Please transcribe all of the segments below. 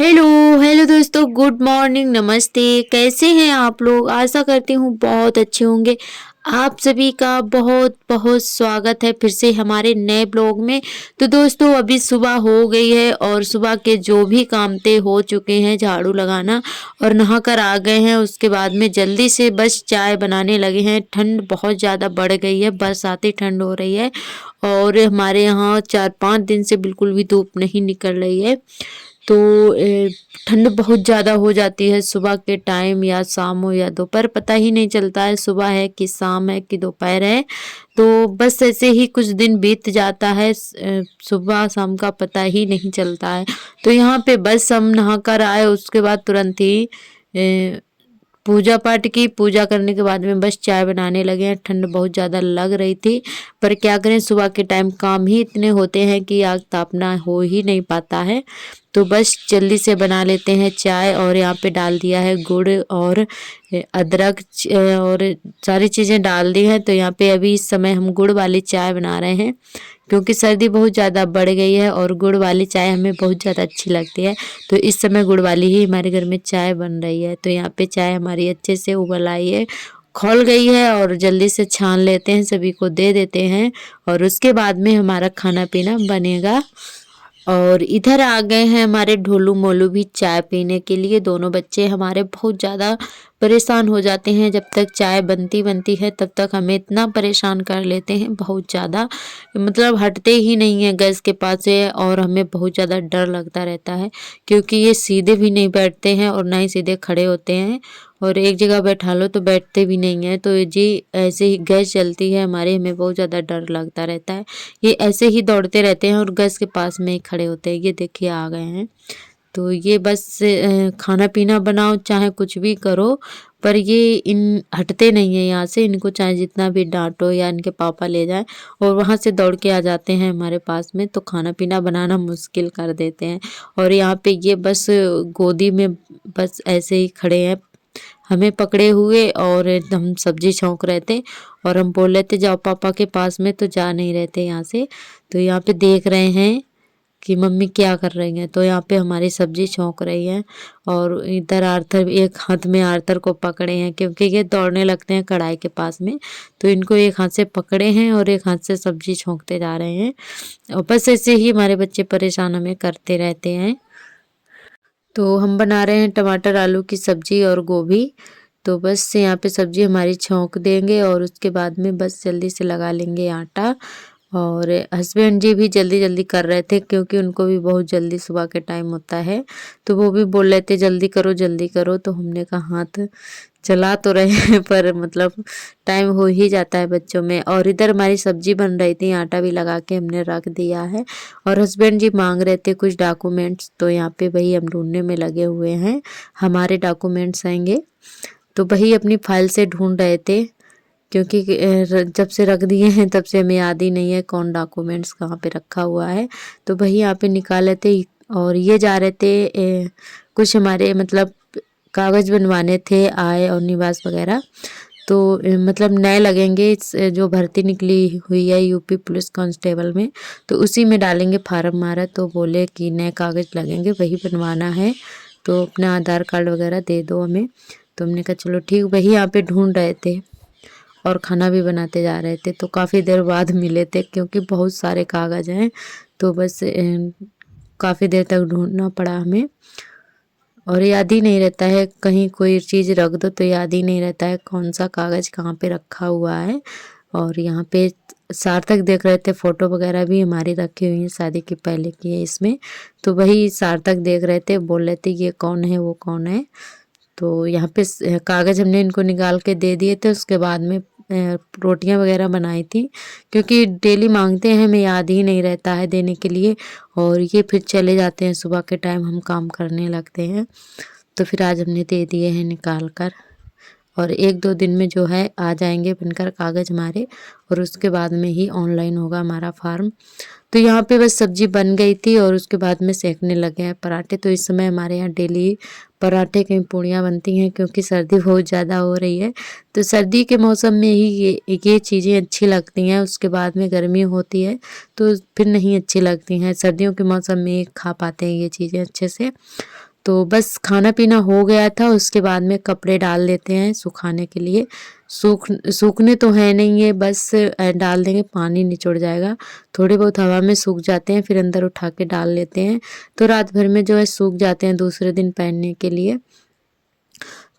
Hello hello दोस्तों, good morning, नमस्ते। कैसे हैं आप लोग? आशा करती हूँ बहुत अच्छे होंगे। आप सभी का बहुत बहुत स्वागत है फिर से हमारे नए ब्लॉग में। तो दोस्तों, अभी सुबह हो गई है और सुबह के जो भी काम थे हो चुके हैं, झाड़ू लगाना और नहाकर आ गए हैं। उसके बाद में जल्दी से बस चाय बनाने लगे हैं। ठंड बहुत ज़्यादा बढ़ गई है, बरसाती ठंड हो रही है और हमारे यहाँ 4-5 दिन से बिल्कुल भी धूप नहीं निकल रही है। तो ठंड बहुत ज़्यादा हो जाती है सुबह के टाइम, या शाम हो या दोपहर, पता ही नहीं चलता है सुबह है कि शाम है कि दोपहर है। तो बस ऐसे ही कुछ दिन बीत जाता है, सुबह शाम का पता ही नहीं चलता है। तो यहाँ पे बस हम नहा कर आए, उसके बाद तुरंत ही पूजा पाठ की। पूजा करने के बाद में बस चाय बनाने लगे हैं। ठंड बहुत ज़्यादा लग रही थी, पर क्या करें, सुबह के टाइम काम ही इतने होते हैं कि आग तापना हो ही नहीं पाता है। तो बस जल्दी से बना लेते हैं चाय। और यहाँ पे डाल दिया है गुड़ और अदरक और सारी चीज़ें डाल दी हैं। तो यहाँ पे अभी इस समय हम गुड़ वाली चाय बना रहे हैं, क्योंकि सर्दी बहुत ज़्यादा बढ़ गई है और गुड़ वाली चाय हमें बहुत ज़्यादा अच्छी लगती है। तो इस समय गुड़ वाली ही हमारे घर में चाय बन रही है। तो यहाँ पे चाय हमारी अच्छे से उबल आई है, खौल गई है और जल्दी से छान लेते हैं, सभी को दे देते हैं और उसके बाद में हमारा खाना पीना बनेगा। और इधर आ गए हैं हमारे ढोलू मोलू भी चाय पीने के लिए। दोनों बच्चे हमारे बहुत ज़्यादा परेशान हो जाते हैं, जब तक चाय बनती बनती है तब तक हमें इतना परेशान कर लेते हैं, बहुत ज़्यादा। मतलब हटते ही नहीं है गैस के पास से और हमें बहुत ज़्यादा डर लगता रहता है, क्योंकि ये सीधे भी नहीं बैठते हैं और ना ही सीधे खड़े होते हैं। और एक जगह बैठा लो तो बैठते भी नहीं है। तो जी ऐसे ही गैस चलती है हमारे, हमें बहुत ज़्यादा डर लगता रहता है। ये ऐसे ही दौड़ते रहते हैं और गैस के पास में ही खड़े होते हैं। ये देखिए आ गए हैं। तो ये बस खाना पीना बनाओ चाहे कुछ भी करो, पर ये इन हटते नहीं है यहाँ से। इनको चाहे जितना भी डांटो या इनके पापा ले जाएं और वहाँ से दौड़ के आ जाते हैं हमारे पास में, तो खाना पीना बनाना मुश्किल कर देते हैं। और यहाँ पे ये बस गोदी में बस ऐसे ही खड़े हैं हमें पकड़े हुए, और हम सब्जी छौंक रहे थे और हम बोल रहे थे जाओ पापा के पास में, तो जा नहीं रहे थे यहाँ से। तो यहाँ पे देख रहे हैं कि मम्मी क्या कर रही हैं। तो यहाँ पे हमारी सब्जी छौंक रही हैं और इधर आर्थर, एक हाथ में आर्थर को पकड़े हैं क्योंकि ये दौड़ने लगते हैं कढ़ाई के पास में। तो इनको एक हाथ से पकड़े हैं और एक हाथ से सब्जी छौंकते जा रहे हैं। और बस ऐसे ही हमारे बच्चे परेशान हमें करते रहते हैं। तो हम बना रहे हैं टमाटर आलू की सब्जी और गोभी। तो बस यहाँ पे सब्जी हमारी छौंक देंगे और उसके बाद में बस जल्दी से लगा लेंगे आटा। और हस्बैंड जी भी जल्दी जल्दी कर रहे थे, क्योंकि उनको भी बहुत जल्दी सुबह के टाइम होता है। तो वो भी बोल रहे थे जल्दी करो जल्दी करो। तो हमने कहा हाथ चला तो रहे हैं पर मतलब टाइम हो ही जाता है बच्चों में। और इधर हमारी सब्जी बन रही थी, आटा भी लगा के हमने रख दिया है। और हस्बैंड जी मांग रहे थे कुछ डॉक्यूमेंट्स, तो यहाँ पे वही हम ढूंढने में लगे हुए हैं। हमारे डॉक्यूमेंट्स आएंगे, तो वही अपनी फाइल से ढूंढ रहे थे, क्योंकि जब से रख दिए हैं तब से हमें याद ही नहीं है कौन डॉक्यूमेंट्स कहाँ पे रखा हुआ है। तो वही यहाँ पे निकाले थे। और ये जा रहे थे कुछ हमारे मतलब कागज़ बनवाने थे, आय और निवास वगैरह। तो मतलब नए लगेंगे, जो भर्ती निकली हुई है यूपी पुलिस कांस्टेबल में, तो उसी में डालेंगे फार्म हमारा। तो बोले कि नए कागज़ लगेंगे, वही बनवाना है, तो अपना आधार कार्ड वगैरह दे दो हमें। तो हमने कहा चलो ठीक। वही यहाँ पे ढूंढ रहे थे और खाना भी बनाते जा रहे थे। तो काफ़ी देर बाद मिले थे, क्योंकि बहुत सारे कागज़ हैं। तो बस काफ़ी देर तक ढूंढना पड़ा हमें, और याद ही नहीं रहता है, कहीं कोई चीज़ रख दो तो याद ही नहीं रहता है कौन सा कागज़ कहाँ पे रखा हुआ है। और यहाँ पे सार्थक देख रहे थे, फ़ोटो वगैरह भी हमारी रखी हुई है, शादी के पहले की है इसमें। तो वही सार्थक देख रहे थे, बोल रहे थे ये कौन है वो कौन है। तो यहाँ पे कागज़ हमने इनको निकाल के दे दिए थे। उसके बाद में रोटियां वगैरह बनाई थी, क्योंकि डेली मांगते हैं, हमें याद ही नहीं रहता है देने के लिए। और ये फिर चले जाते हैं सुबह के टाइम, हम काम करने लगते हैं। तो फिर आज हमने दे दिए हैं निकाल कर, और 1-2 दिन में जो है आ जाएंगे बनकर कागज़ हमारे, और उसके बाद में ही ऑनलाइन होगा हमारा फार्म। तो यहाँ पे बस सब्जी बन गई थी और उसके बाद में सेकने लगे हैं पराठे। तो इस समय हमारे यहाँ डेली पराठे कहीं पूड़ियाँ बनती हैं, क्योंकि सर्दी बहुत ज़्यादा हो रही है। तो सर्दी के मौसम में ही ये चीज़ें अच्छी लगती हैं, उसके बाद में गर्मी होती है तो फिर नहीं अच्छी लगती हैं। सर्दियों के मौसम में खा पाते हैं ये चीज़ें अच्छे से। तो बस खाना पीना हो गया था, उसके बाद में कपड़े डाल देते हैं सुखाने के लिए। सूखने तो है नहीं है, बस डाल देंगे, पानी निचुड़ जाएगा। थोड़े बहुत हवा में सूख जाते हैं, फिर अंदर उठा के डाल लेते हैं, तो रात भर में जो है सूख जाते हैं दूसरे दिन पहनने के लिए।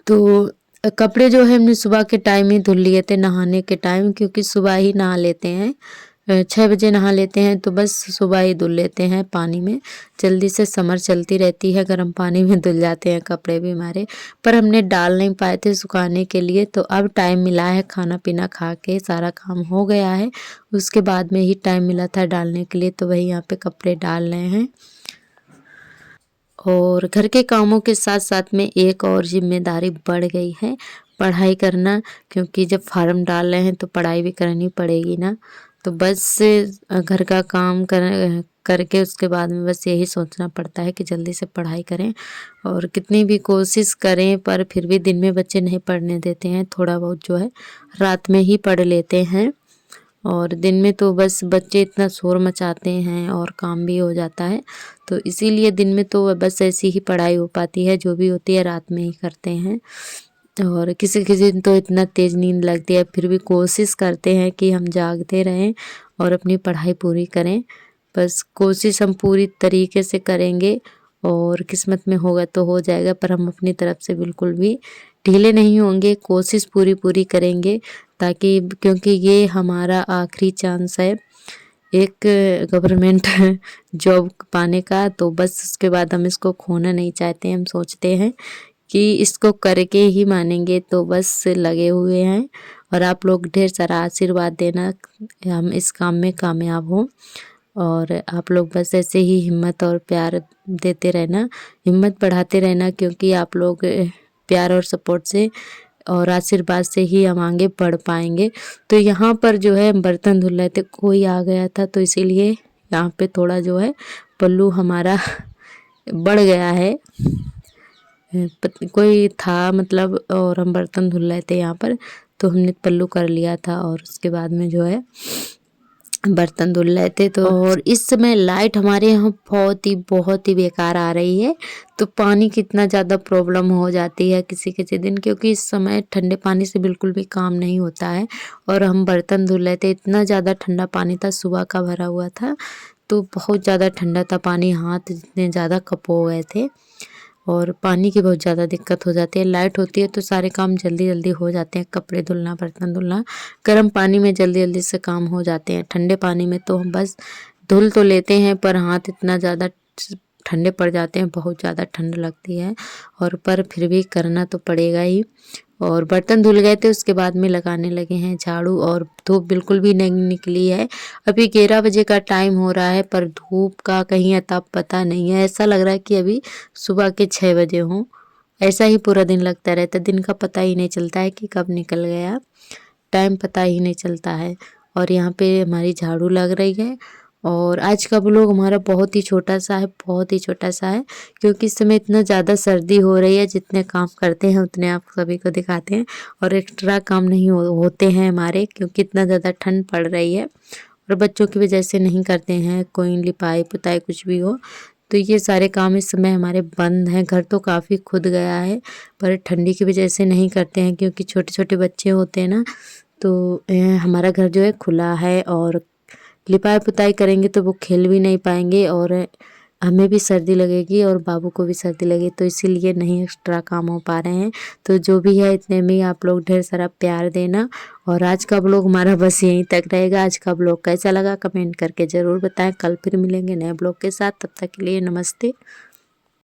तो कपड़े जो है हमने सुबह के टाइम ही धुल लिए थे, नहाने के टाइम, क्योंकि सुबह ही नहा लेते हैं, 6 बजे नहा लेते हैं, तो बस सुबह ही धुल लेते हैं पानी में। जल्दी से समर चलती रहती है, गर्म पानी में धुल जाते हैं कपड़े भी हमारे। पर हमने डाल नहीं पाए थे सुखाने के लिए, तो अब टाइम मिला है, खाना पीना खा के सारा काम हो गया है, उसके बाद में ही टाइम मिला था डालने के लिए, तो वही यहाँ पे कपड़े डाल रहे हैं। और घर के कामों के साथ साथ में एक और जिम्मेदारी बढ़ गई है, पढ़ाई करना, क्योंकि जब फार्म डाल रहे हैं तो पढ़ाई भी करनी पड़ेगी ना। तो बस घर का काम करके उसके बाद में बस यही सोचना पड़ता है कि जल्दी से पढ़ाई करें। और कितनी भी कोशिश करें पर फिर भी दिन में बच्चे नहीं पढ़ने देते हैं, थोड़ा बहुत जो है रात में ही पढ़ लेते हैं। और दिन में तो बस बच्चे इतना शोर मचाते हैं और काम भी हो जाता है, तो इसीलिए दिन में तो बस ऐसी ही पढ़ाई हो पाती है, जो भी होती है रात में ही करते हैं। और किसी किसी दिन तो इतना तेज़ नींद लगती है, फिर भी कोशिश करते हैं कि हम जागते रहें और अपनी पढ़ाई पूरी करें। बस कोशिश हम पूरी तरीके से करेंगे और किस्मत में होगा तो हो जाएगा, पर हम अपनी तरफ से बिल्कुल भी ढीले नहीं होंगे, कोशिश पूरी करेंगे, ताकि क्योंकि ये हमारा आखिरी चांस है एक गवर्नमेंट जॉब पाने का। तो बस उसके बाद हम इसको खोना नहीं चाहते, हम सोचते हैं कि इसको करके ही मानेंगे, तो बस लगे हुए हैं। और आप लोग ढेर सारा आशीर्वाद देना, हम इस काम में कामयाब हों। और आप लोग बस ऐसे ही हिम्मत और प्यार देते रहना, हिम्मत बढ़ाते रहना, क्योंकि आप लोग प्यार और सपोर्ट से और आशीर्वाद से ही हम आगे बढ़ पाएंगे। तो यहाँ पर जो है बर्तन धुल रहे थे, कोई आ गया था, तो इसीलिए यहाँ पे थोड़ा जो है पल्लू हमारा बढ़ गया है। कोई था मतलब, और हम बर्तन धुल रहे थे यहाँ पर, तो हमने पल्लू कर लिया था, और उसके बाद में जो है बर्तन धुल रहे थे। तो और इस समय लाइट हमारे यहाँ बहुत ही बेकार आ रही है, तो पानी की इतना ज़्यादा प्रॉब्लम हो जाती है किसी किसी दिन, क्योंकि इस समय ठंडे पानी से बिल्कुल भी काम नहीं होता है। और हम बर्तन धुल रहे थे, इतना ज़्यादा ठंडा पानी था, सुबह का भरा हुआ था, तो बहुत ज़्यादा ठंडा था पानी, हाथ इतने ज़्यादा कप हो गए थे। और पानी की बहुत ज़्यादा दिक्कत हो जाती है। लाइट होती है तो सारे काम जल्दी जल्दी हो जाते हैं, कपड़े धुलना, बर्तन धुलना, गर्म पानी में जल्दी जल्दी से काम हो जाते हैं। ठंडे पानी में तो हम बस धुल तो लेते हैं, पर हाथ इतना ज़्यादा ठंडे पड़ जाते हैं, बहुत ज़्यादा ठंड लगती है, और पर फिर भी करना तो पड़ेगा ही। और बर्तन धुल गए थे, उसके बाद में लगाने लगे हैं झाड़ू, और धूप बिल्कुल भी नहीं निकली है। अभी 11 बजे का टाइम हो रहा है, पर धूप का कहीं अता पता नहीं है, ऐसा लग रहा है कि अभी सुबह के 6 बजे हों। ऐसा ही पूरा दिन लगता रहता है, दिन का पता ही नहीं चलता है कि कब निकल गया, टाइम पता ही नहीं चलता है। और यहाँ पे हमारी झाड़ू लग रही है। और आज का व्लॉग हमारा बहुत ही छोटा सा है, बहुत ही छोटा सा है, क्योंकि इस समय इतना ज़्यादा सर्दी हो रही है, जितने काम करते हैं उतने आप सभी को दिखाते हैं, और एक्स्ट्रा काम नहीं होते हैं हमारे, क्योंकि इतना ज़्यादा ठंड पड़ रही है। और बच्चों की वजह से नहीं करते हैं, कोई लिपाई पुताई कुछ भी हो, तो ये सारे काम इस समय हमारे बंद हैं। घर तो काफ़ी खुद गया है, पर ठंडी की वजह से नहीं करते हैं, क्योंकि छोटे छोटे बच्चे होते हैं ना, तो हमारा घर जो है खुला है, और लिपाई पुताई करेंगे तो वो खेल भी नहीं पाएंगे, और हमें भी सर्दी लगेगी और बाबू को भी सर्दी लगेगी, तो इसीलिए नहीं एक्स्ट्रा काम हो पा रहे हैं। तो जो भी है इतने में आप लोग ढेर सारा प्यार देना। और आज का ब्लॉग हमारा बस यहीं तक रहेगा। आज का ब्लॉग कैसा लगा कमेंट करके ज़रूर बताएं। कल फिर मिलेंगे नए ब्लॉग के साथ, तब तक के लिए नमस्ते।